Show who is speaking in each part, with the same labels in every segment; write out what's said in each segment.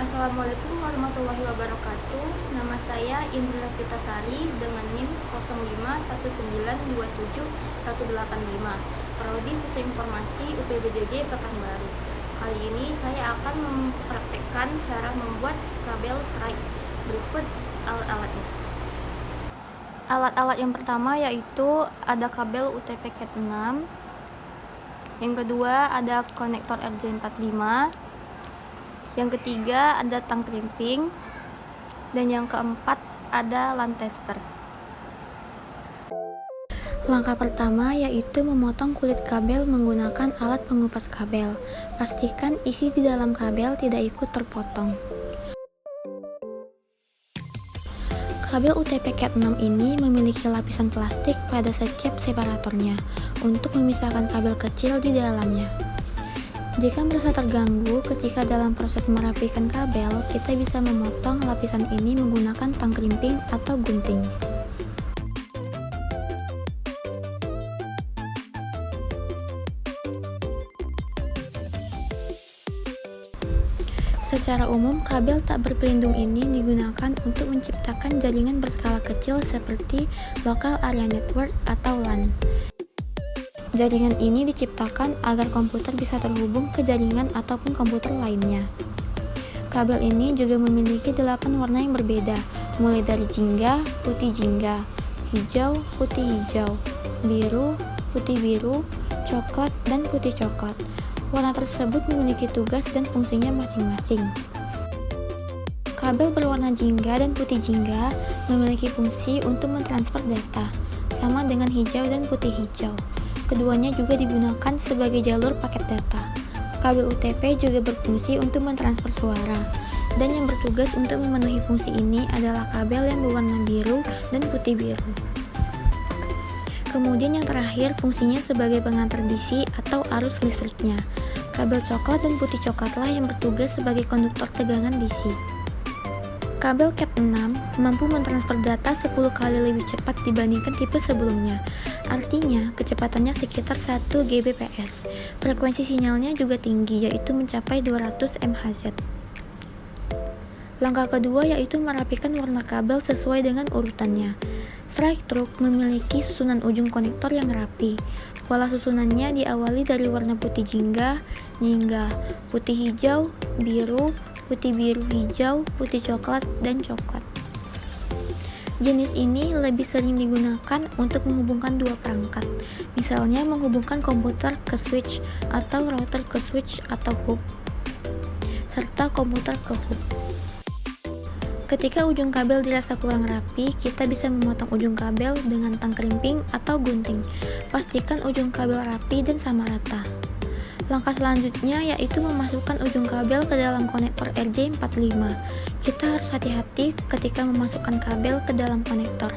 Speaker 1: Assalamualaikum warahmatullahi wabarakatuh. Nama saya Indra Pitasari dengan NIM 0519271185. Prodi Sistem Informasi UPBJJ Pekanbaru. Kali ini saya akan mempraktekkan cara membuat kabel strike. Berikut alat-alatnya. Alat-alat yang pertama yaitu ada kabel UTP Cat 6. Yang kedua ada konektor RJ45. Yang ketiga ada tang krimping, dan yang keempat ada LAN tester. Langkah pertama yaitu memotong kulit kabel menggunakan alat pengupas kabel. Pastikan isi di dalam kabel tidak ikut terpotong. Kabel UTP Cat 6 ini memiliki lapisan plastik pada setiap separatornya untuk memisahkan kabel kecil di dalamnya. Jika merasa terganggu ketika dalam proses merapikan kabel, kita bisa memotong lapisan ini menggunakan tang krimping atau gunting. Secara umum, kabel tak berpelindung ini digunakan untuk menciptakan jaringan berskala kecil seperti Local Area Network atau LAN. Jaringan ini diciptakan agar komputer bisa terhubung ke jaringan ataupun komputer lainnya. Kabel ini juga memiliki 8 warna yang berbeda, mulai dari jingga, putih jingga, hijau, putih hijau, biru, putih biru, coklat, dan putih coklat. Warna tersebut memiliki tugas dan fungsinya masing-masing. Kabel berwarna jingga dan putih jingga memiliki fungsi untuk mentransfer data, sama dengan hijau dan putih hijau. Keduanya juga digunakan sebagai jalur paket data. Kabel UTP juga berfungsi untuk mentransfer suara, dan yang bertugas untuk memenuhi fungsi ini adalah kabel yang berwarna biru dan putih biru. Kemudian yang terakhir fungsinya sebagai pengantar DC atau arus listriknya. Kabel coklat dan putih coklatlah yang bertugas sebagai konduktor tegangan DC. Kabel Cat 6 mampu mentransfer data 10 kali lebih cepat dibandingkan tipe sebelumnya. Artinya, kecepatannya sekitar 1 Gbps. Frekuensi sinyalnya juga tinggi, yaitu mencapai 200 MHz. Langkah kedua yaitu merapikan warna kabel sesuai dengan urutannya. Strike truck memiliki susunan ujung konektor yang rapi. Pola susunannya diawali dari warna putih jingga, putih hijau, biru, putih biru hijau, putih coklat, dan coklat. Jenis ini lebih sering digunakan untuk menghubungkan dua perangkat, misalnya menghubungkan komputer ke switch atau router ke switch atau hub, serta komputer ke hub. Ketika ujung kabel dirasa kurang rapi, kita bisa memotong ujung kabel dengan tang krimping atau gunting. Pastikan ujung kabel rapi dan sama rata. Langkah selanjutnya yaitu memasukkan ujung kabel ke dalam konektor RJ45. Kita harus hati-hati ketika memasukkan kabel ke dalam konektor,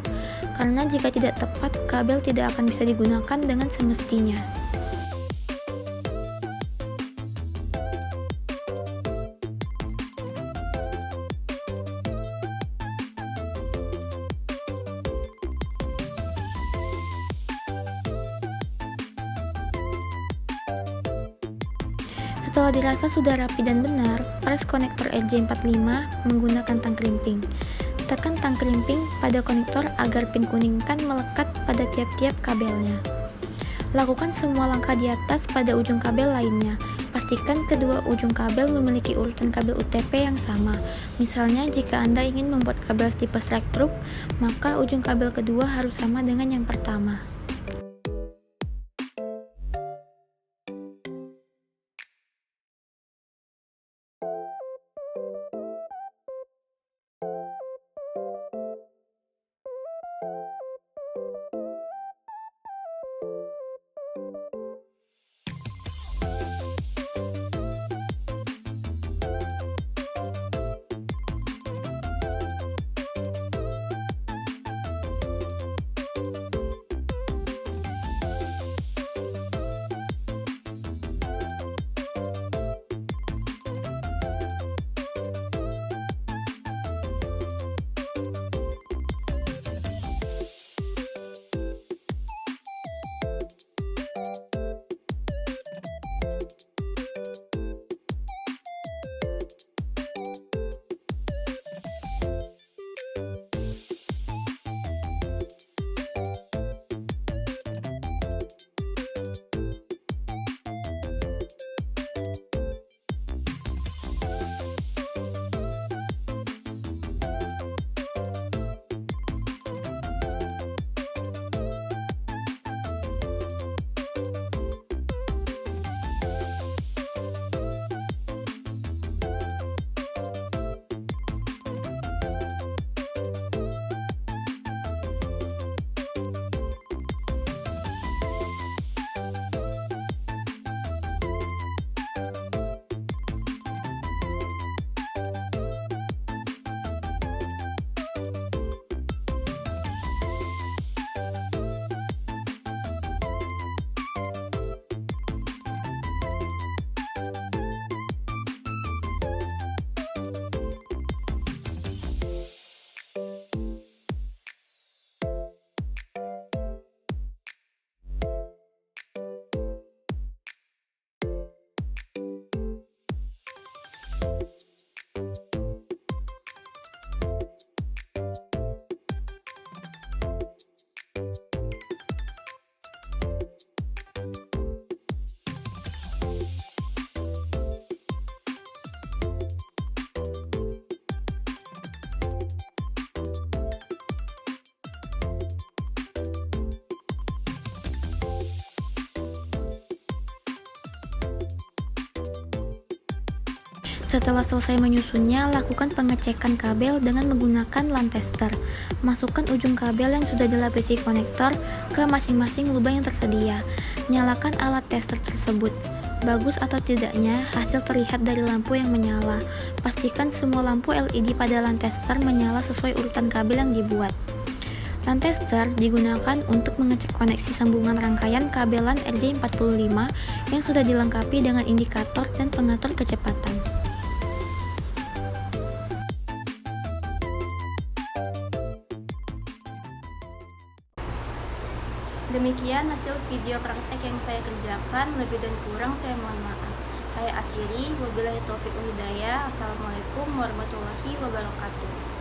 Speaker 1: karena jika tidak tepat, kabel tidak akan bisa digunakan dengan semestinya. Setelah dirasa sudah rapi dan benar, pres konektor RJ45 menggunakan tang krimping. Tekan tang krimping pada konektor agar pin kuning kan melekat pada tiap-tiap kabelnya. Lakukan semua langkah di atas pada ujung kabel lainnya. Pastikan kedua ujung kabel memiliki urutan kabel UTP yang sama. Misalnya, jika Anda ingin membuat kabel tipe strike truck, maka ujung kabel kedua harus sama dengan yang pertama. Setelah selesai menyusunnya, lakukan pengecekan kabel dengan menggunakan LAN tester. Masukkan ujung kabel yang sudah dilapisi konektor ke masing-masing lubang yang tersedia. Nyalakan alat tester tersebut. Bagus atau tidaknya hasil terlihat dari lampu yang menyala. Pastikan semua lampu LED pada LAN tester menyala sesuai urutan kabel yang dibuat. LAN tester digunakan untuk mengecek koneksi sambungan rangkaian kabel LAN RJ45 yang sudah dilengkapi dengan indikator dan pengatur kecepatan. Demikian hasil video praktek yang saya kerjakan, lebih dan kurang saya mohon maaf. Saya akhiri, wabillahi taufiq wal hidayah. Assalamualaikum warahmatullahi wabarakatuh.